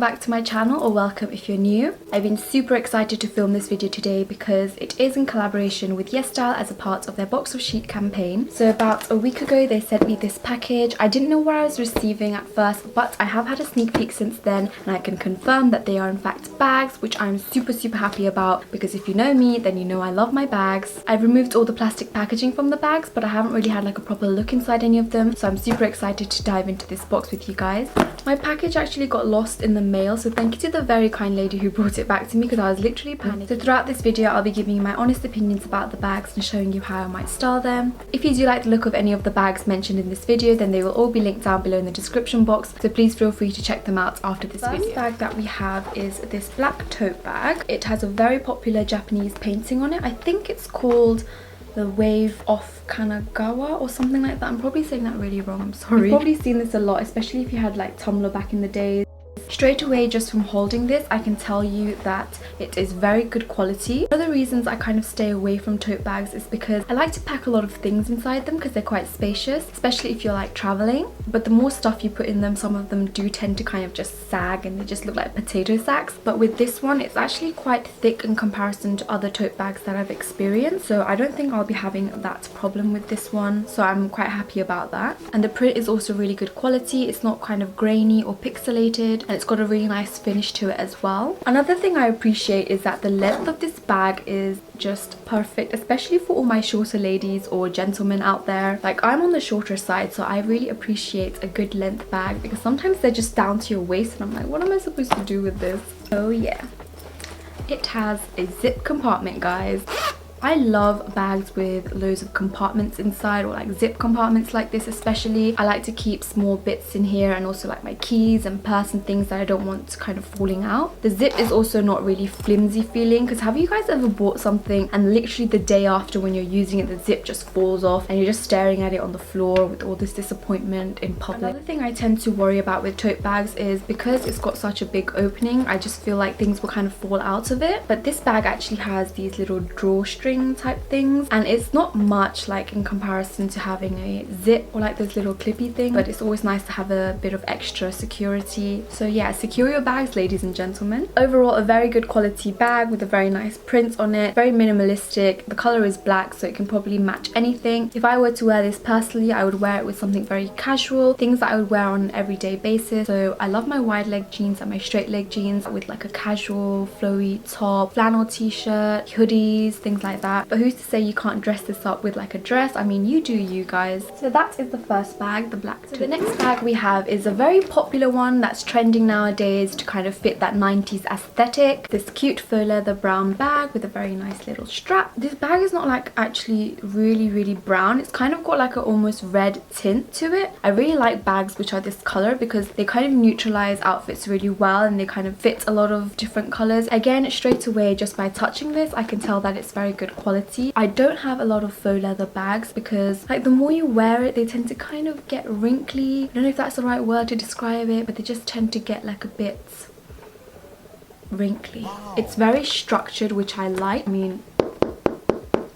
welcome back to my channel, or welcome if you're new. I've been super excited to film this video today because it is in collaboration with YESSTYLE as a part of their Box of Chic campaign. So about a week ago they sent me this package. I didn't know what I was receiving at first, but I have had a sneak peek since then and I can confirm that they are in fact bags, which I'm super happy about because if you know me then you know I love my bags. I've removed all the plastic packaging from the bags, but I haven't really had like a proper look inside any of them, so I'm super excited to dive into this box with you guys. My package actually got lost in the mail, so thank you to the very kind lady who brought it back to me because I was literally panicking. So throughout this video I'll be giving you my honest opinions about the bags and showing you how I might style them. If you do like the look of any of the bags mentioned in this video, then they will all be linked down below in the description box, so please feel free to check them out after this video. The first bag that we have is this Black Tote Bag. It has a very popular Japanese painting on it. I think it's called the Wave of Kanagawa or something like that. I'm probably saying that really wrong, I'm sorry. You've probably seen this a lot, especially if you had like Tumblr back in the day. Straight away, just from holding this, I can tell you that it is very good quality. One of the reasons I kind of stay away from tote bags is because I like to pack a lot of things inside them because they're quite spacious, especially if you're like traveling. But the more stuff you put in them, some of them do tend to kind of just sag and they just look like potato sacks. But with this one, it's actually quite thick in comparison to other tote bags that I've experienced. So I don't think I'll be having that problem with this one. So I'm quite happy about that. And the print is also really good quality. It's not kind of grainy or pixelated, and it's got a really nice finish to it as well. Another thing I appreciate is that the length of this bag is just perfect, especially for all my shorter ladies or gentlemen out there. Like, I'm on the shorter side, so I really appreciate a good length bag because sometimes they're just down to your waist and I'm like, what am I supposed to do with this? Oh yeah, it has a zip compartment, guys. I love bags with loads of compartments inside, or like zip compartments like this especially. I like to keep small bits in here and also like my keys and purse and things that I don't want kind of falling out. The zip is also not really flimsy feeling, because have you guys ever bought something and literally the day after when you're using it the zip just falls off and you're just staring at it on the floor with all this disappointment in public? Another thing I tend to worry about with tote bags is because it's got such a big opening, I just feel like things will kind of fall out of it. But this bag actually has these little drawstring type things, and it's not much like in comparison to having a zip or like those little clippy things, but it's always nice to have a bit of extra security. So yeah, secure your bags, ladies and gentlemen. Overall, a very good quality bag with a very nice print on it, very minimalistic. The color is black, so it can probably match anything. If I were to wear this personally, I would wear it with something very casual, things that I would wear on an everyday basis. So I love my wide leg jeans and my straight leg jeans with like a casual flowy top, flannel t-shirt, hoodies, things like that. But who's to say you can't dress this up with like a dress? I mean, you do you guys. So that is the first bag, the Black Tote. So the next bag we have is a very popular one that's trending nowadays to kind of fit that 90s aesthetic. This cute faux leather brown bag with a very nice little strap. This bag is not like actually really brown. It's kind of got like an almost red tint to it. I really like bags which are this color because they kind of neutralize outfits really well and they kind of fit a lot of different colors. Again, straight away just by touching this I can tell that it's very good quality. I don't have a lot of faux leather bags because like the more you wear it they tend to kind of get wrinkly. I don't know if that's the right word to describe it, but they just tend to get like a bit wrinkly. It's very structured, which I like. I mean,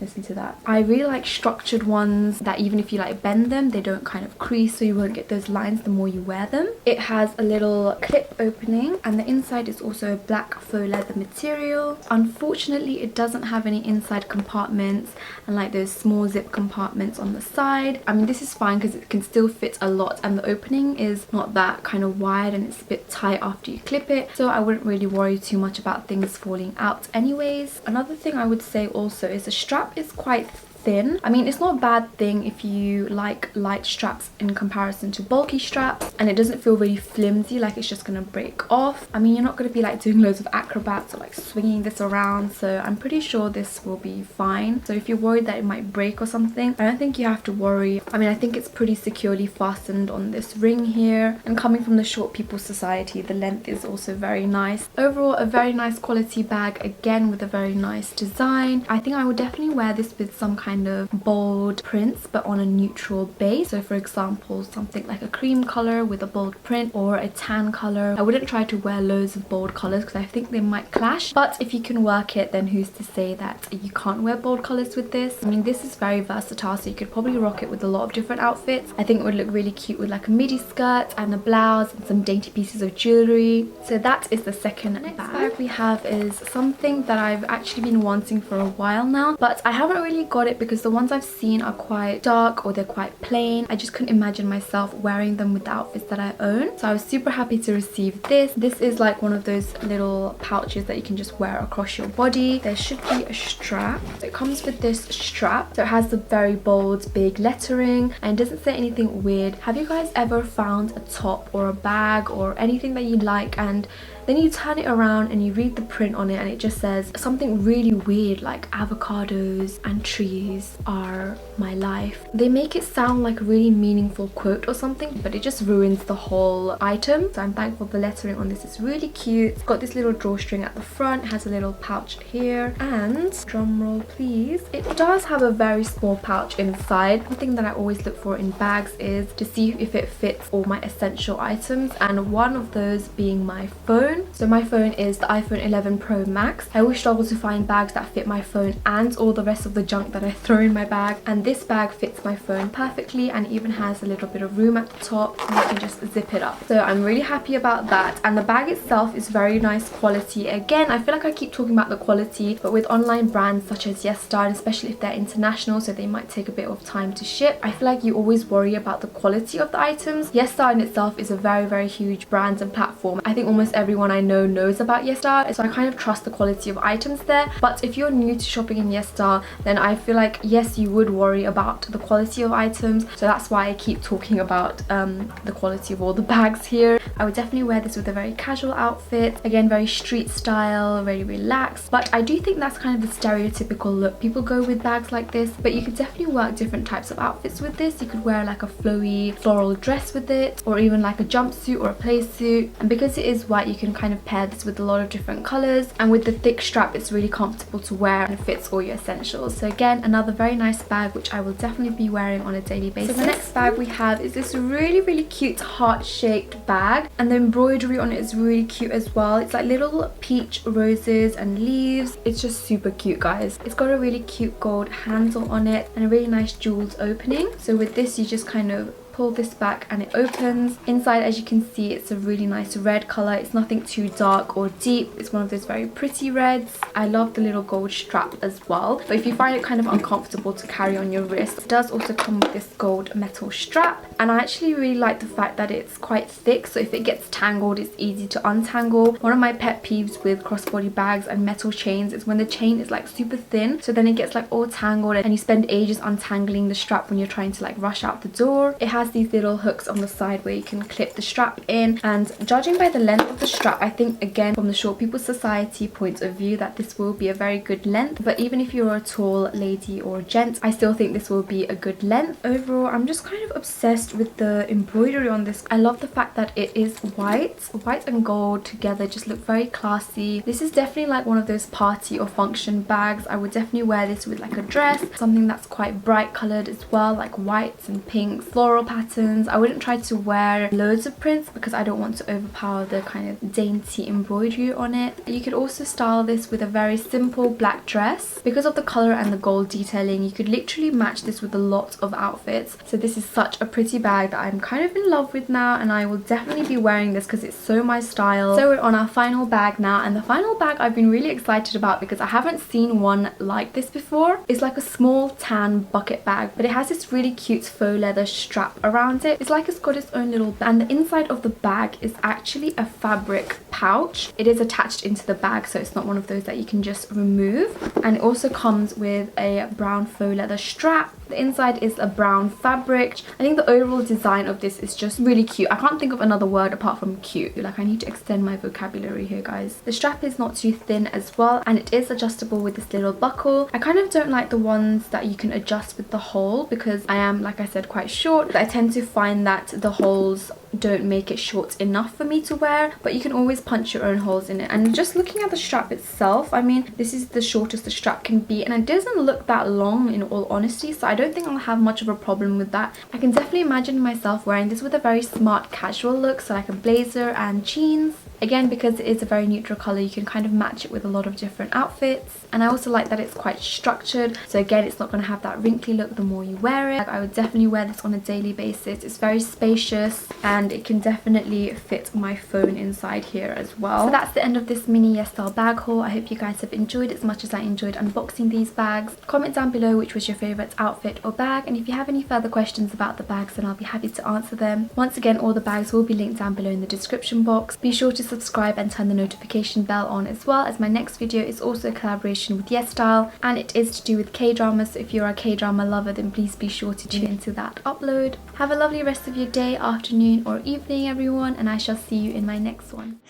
listen to that. I really like structured ones that even if you like bend them, they don't kind of crease, so you won't get those lines the more you wear them. It has a little clip opening and the inside is also black faux leather material. Unfortunately, it doesn't have any inside compartments and like those small zip compartments on the side. I mean, this is fine because it can still fit a lot and the opening is not that kind of wide and it's a bit tight after you clip it, so I wouldn't really worry too much about things falling out anyways. Another thing I would say also is the strap is quite thin. I mean, it's not a bad thing if you like light straps in comparison to bulky straps, and it doesn't feel really flimsy like it's just gonna break off. I mean, you're not gonna be like doing loads of acrobats or like swinging this around, so I'm pretty sure this will be fine. So if you're worried that it might break or something, I don't think you have to worry. I mean, I think it's pretty securely fastened on this ring here, and coming from the short people society, the length is also very nice. Overall, a very nice quality bag, again with a very nice design. I think I would definitely wear this with some kind kind of bold prints but on a neutral base. So for example, something like a cream color with a bold print or a tan color. I wouldn't try to wear loads of bold colors because I think they might clash, but if you can work it, then who's to say that you can't wear bold colors with this. I mean, this is very versatile, so you could probably rock it with a lot of different outfits. I think it would look really cute with like a midi skirt and a blouse and some dainty pieces of jewelry. So that is the second bag we have is something that I've actually been wanting for a while now, but I haven't really got it because the ones I've seen are quite dark or they're quite plain. I just couldn't imagine myself wearing them with the outfits that I own. So I was super happy to receive this. This is like one of those little pouches that you can just wear across your body. There should be a strap. So it comes with this strap. So it has the very bold big lettering and it doesn't say anything weird. Have you guys ever found a top or a bag or anything that you like and then you turn it around and you read the print on it and it just says something really weird like avocados and trees are my life? They make it sound like a really meaningful quote or something, but it just ruins the whole item. So I'm thankful the lettering on this is really cute. It's got this little drawstring at the front, has a little pouch here, and drum roll please, it does have a very small pouch inside. One thing that I always look for in bags is to see if it fits all my essential items, and one of those being my phone. So my phone is the iPhone 11 Pro Max. I always struggle to find bags that fit my phone and all the rest of the junk that I throw in my bag, and this bag fits my phone perfectly and even has a little bit of room at the top and you can just zip it up. So I'm really happy about that, and the bag itself is very nice quality. Again, I feel like I keep talking about the quality, but with online brands such as YESSTYLE, especially if they're international, so they might take a bit of time to ship, I feel like you always worry about the quality of the items. YESSTYLE in itself is a very huge brand and platform. I think almost everyone I know knows about YESSTYLE, so I kind of trust the quality of items there. But if you're new to shopping in YESSTYLE, then I feel like yes, you would worry about the quality of items, so that's why I keep talking about the quality of all the bags here. I would definitely wear this with a very casual outfit, again very street style, very relaxed, but I do think that's kind of the stereotypical look people go with bags like this. But you could definitely work different types of outfits with this. You could wear like a flowy floral dress with it, or even like a jumpsuit or a play suit, and because it is white you can kind of pair this with a lot of different colors, and with the thick strap it's really comfortable to wear and it fits all your essentials. So again, another very nice bag which I will definitely be wearing on a daily basis. So the next bag we have is this really cute heart-shaped bag, and the embroidery on it is really cute as well. It's like little peach roses and leaves. It's just super cute, guys. It's got a really cute gold handle on it and a really nice jewels opening. So with this you just kind of pull this back and it opens. Inside, as you can see, it's a really nice red color. It's nothing too dark or deep. It's one of those very pretty reds. I love the little gold strap as well, but if you find it kind of uncomfortable to carry on your wrist, it does also come with this gold metal strap. And I actually really like the fact that it's quite thick, so if it gets tangled it's easy to untangle. One of my pet peeves with crossbody bags and metal chains is when the chain is like super thin, so then it gets like all tangled and you spend ages untangling the strap when you're trying to like rush out the door. It has these little hooks on the side where you can clip the strap in, and judging by the length of the strap, I think again from the Short People Society point of view that this will be a very good length. But even if you're a tall lady or gent, I still think this will be a good length. Overall, I'm just kind of obsessed with the embroidery on this. I love the fact that it is white and gold together, just look very classy. This is definitely like one of those party or function bags. I would definitely wear this with like a dress, something that's quite bright colored as well, like whites and pinks, floral patterns. I wouldn't try to wear loads of prints because I don't want to overpower the kind of dainty embroidery on it. You could also style this with a very simple black dress. Because of the color and the gold detailing, you could literally match this with a lot of outfits. So this is such a pretty bag that I'm kind of in love with now, and I will definitely be wearing this because it's so my style. So we're on our final bag now, and the final bag I've been really excited about because I haven't seen one like this before. It's like a small tan bucket bag, but it has this really cute faux leather strap around it. It's like it's got its own little, and the inside of the bag is actually a fabric pouch. It is attached into the bag, so it's not one of those that you can just remove. And it also comes with a brown faux leather strap. The inside is a brown fabric. I think the overall design of this is just really cute. I can't think of another word apart from cute. Like, I need to extend my vocabulary here, guys. The strap is not too thin as well, and it is adjustable with this little buckle. I kind of don't like the ones that you can adjust with the hole because I am, like I said, quite short. I tend to find that the holes don't make it short enough for me to wear, but you can always punch your own holes in it. And just looking at the strap itself, I mean, this is the shortest the strap can be, and it doesn't look that long in all honesty, so I don't think I'll have much of a problem with that. I can definitely imagine myself wearing this with a very smart casual look, so like a blazer and jeans. Again, because it is a very neutral colour, you can kind of match it with a lot of different outfits. And I also like that it's quite structured, so again, it's not going to have that wrinkly look the more you wear it. Like, I would definitely wear this on a daily basis. It's very spacious and it can definitely fit my phone inside here as well. So that's the end of this mini YESSTYLE bag haul. I hope you guys have enjoyed as much as I enjoyed unboxing these bags. Comment down below which was your favourite outfit or bag, and if you have any further questions about the bags, then I'll be happy to answer them. Once again, all the bags will be linked down below in the description box. Be sure to subscribe and turn the notification bell on, as well as my next video is also a collaboration with YESSTYLE, and it is to do with K-drama, so if you're a K-drama lover, then please be sure to tune into that upload. Have a lovely rest of your day, afternoon or evening everyone, and I shall see you in my next one.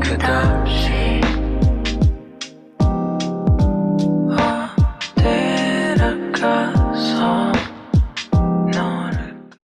Good